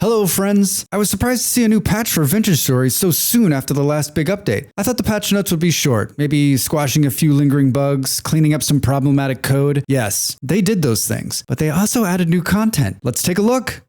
Hello friends! I was surprised to see a new patch for Vintage Stories so soon after the last big update. I thought the patch notes would be short, maybe squashing a few lingering bugs, cleaning up some problematic code. Yes, they did those things, but they also added new content. Let's take a look!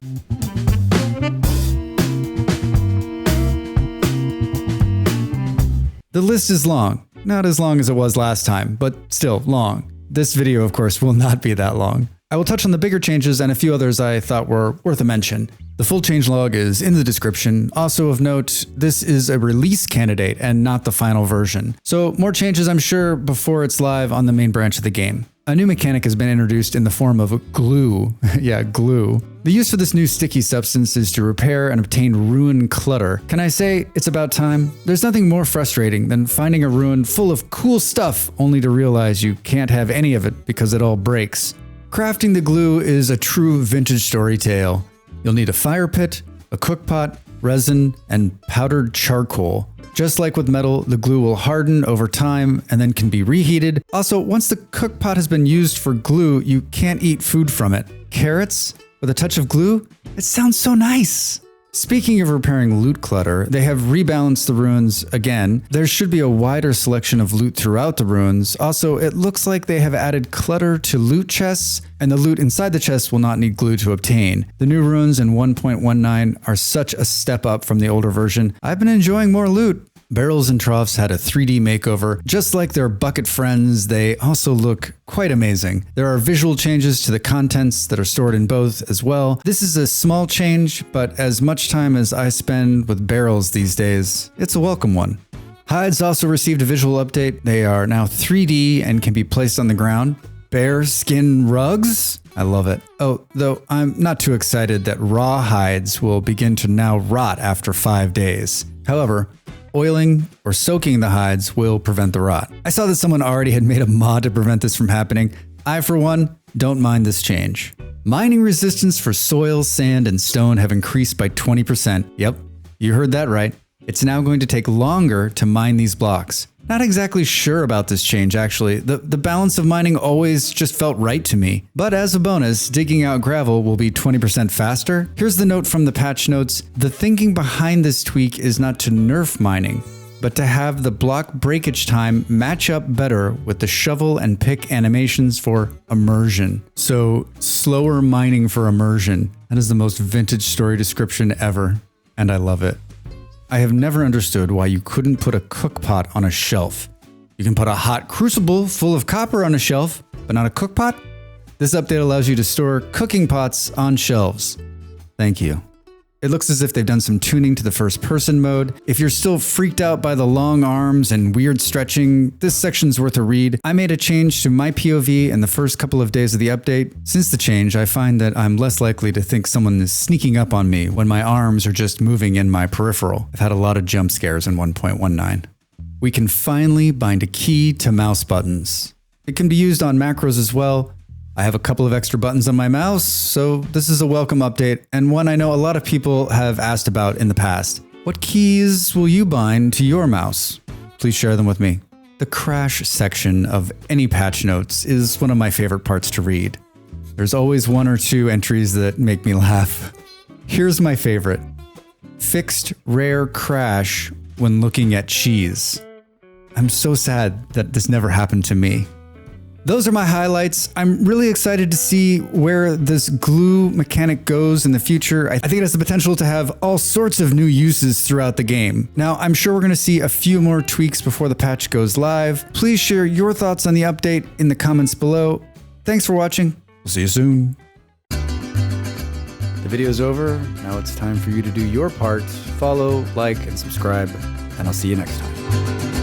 The list is long. Not as long as it was last time, but still long. This video, of course, will not be that long. I will touch on the bigger changes and a few others I thought were worth a mention. The full changelog is in the description. Also of note, this is a release candidate and not the final version. So more changes I'm sure before it's live on the main branch of the game. A new mechanic has been introduced in the form of glue. Yeah, glue. The use for this new sticky substance is to repair and obtain ruin clutter. Can I say it's about time? There's nothing more frustrating than finding a ruin full of cool stuff only to realize you can't have any of it because it all breaks. Crafting the glue is a true vintage story tale. You'll need a fire pit, a cookpot, resin, and powdered charcoal. Just like with metal, the glue will harden over time and then can be reheated. Also, once the cookpot has been used for glue, you can't eat food from it. Carrots with a touch of glue? It sounds so nice! Speaking of repairing loot clutter, they have rebalanced the ruins again. There should be a wider selection of loot throughout the ruins. Also, it looks like they have added clutter to loot chests, and the loot inside the chests will not need glue to obtain. The new ruins in 1.19 are such a step up from the older version. I've been enjoying more loot. Barrels and troughs had a 3D makeover. Just like their bucket friends, they also look quite amazing. There are visual changes to the contents that are stored in both as well. This is a small change, but as much time as I spend with barrels these days, it's a welcome one. Hides also received a visual update. They are now 3D and can be placed on the ground. Bear skin rugs? I love it. Oh, though I'm not too excited that raw hides will begin to now rot after 5 days. However, oiling or soaking the hides will prevent the rot. I saw that someone already had made a mod to prevent this from happening. I, for one, don't mind this change. Mining resistance for soil, sand, and stone have increased by 20%. Yep, you heard that right. It's now going to take longer to mine these blocks. Not exactly sure about this change, actually. The balance of mining always just felt right to me. But as a bonus, digging out gravel will be 20% faster. Here's the note from the patch notes. The thinking behind this tweak is not to nerf mining, but to have the block breakage time match up better with the shovel and pick animations for immersion. So, slower mining for immersion. That is the most vintage story description ever, and I love it. I have never understood why you couldn't put a cookpot on a shelf. You can put a hot crucible full of copper on a shelf, but not a cookpot? This update allows you to store cooking pots on shelves. Thank you. It looks as if they've done some tuning to the first-person mode. If you're still freaked out by the long arms and weird stretching, this section's worth a read. I made a change to my POV in the first couple of days of the update. Since the change, I find that I'm less likely to think someone is sneaking up on me when my arms are just moving in my peripheral. I've had a lot of jump scares in 1.19. We can finally bind a key to mouse buttons. It can be used on macros as well. I have a couple of extra buttons on my mouse, so this is a welcome update, and one I know a lot of people have asked about in the past. What keys will you bind to your mouse? Please share them with me. The crash section of any patch notes is one of my favorite parts to read. There's always one or two entries that make me laugh. Here's my favorite. Fixed rare crash when looking at cheese. I'm so sad that this never happened to me. Those are my highlights. I'm really excited to see where this glue mechanic goes in the future. I think it has the potential to have all sorts of new uses throughout the game. Now, I'm sure we're going to see a few more tweaks before the patch goes live. Please share your thoughts on the update in the comments below. Thanks for watching. We'll see you soon. The video's over. Now it's time for you to do your part. Follow, like, and subscribe, and I'll see you next time.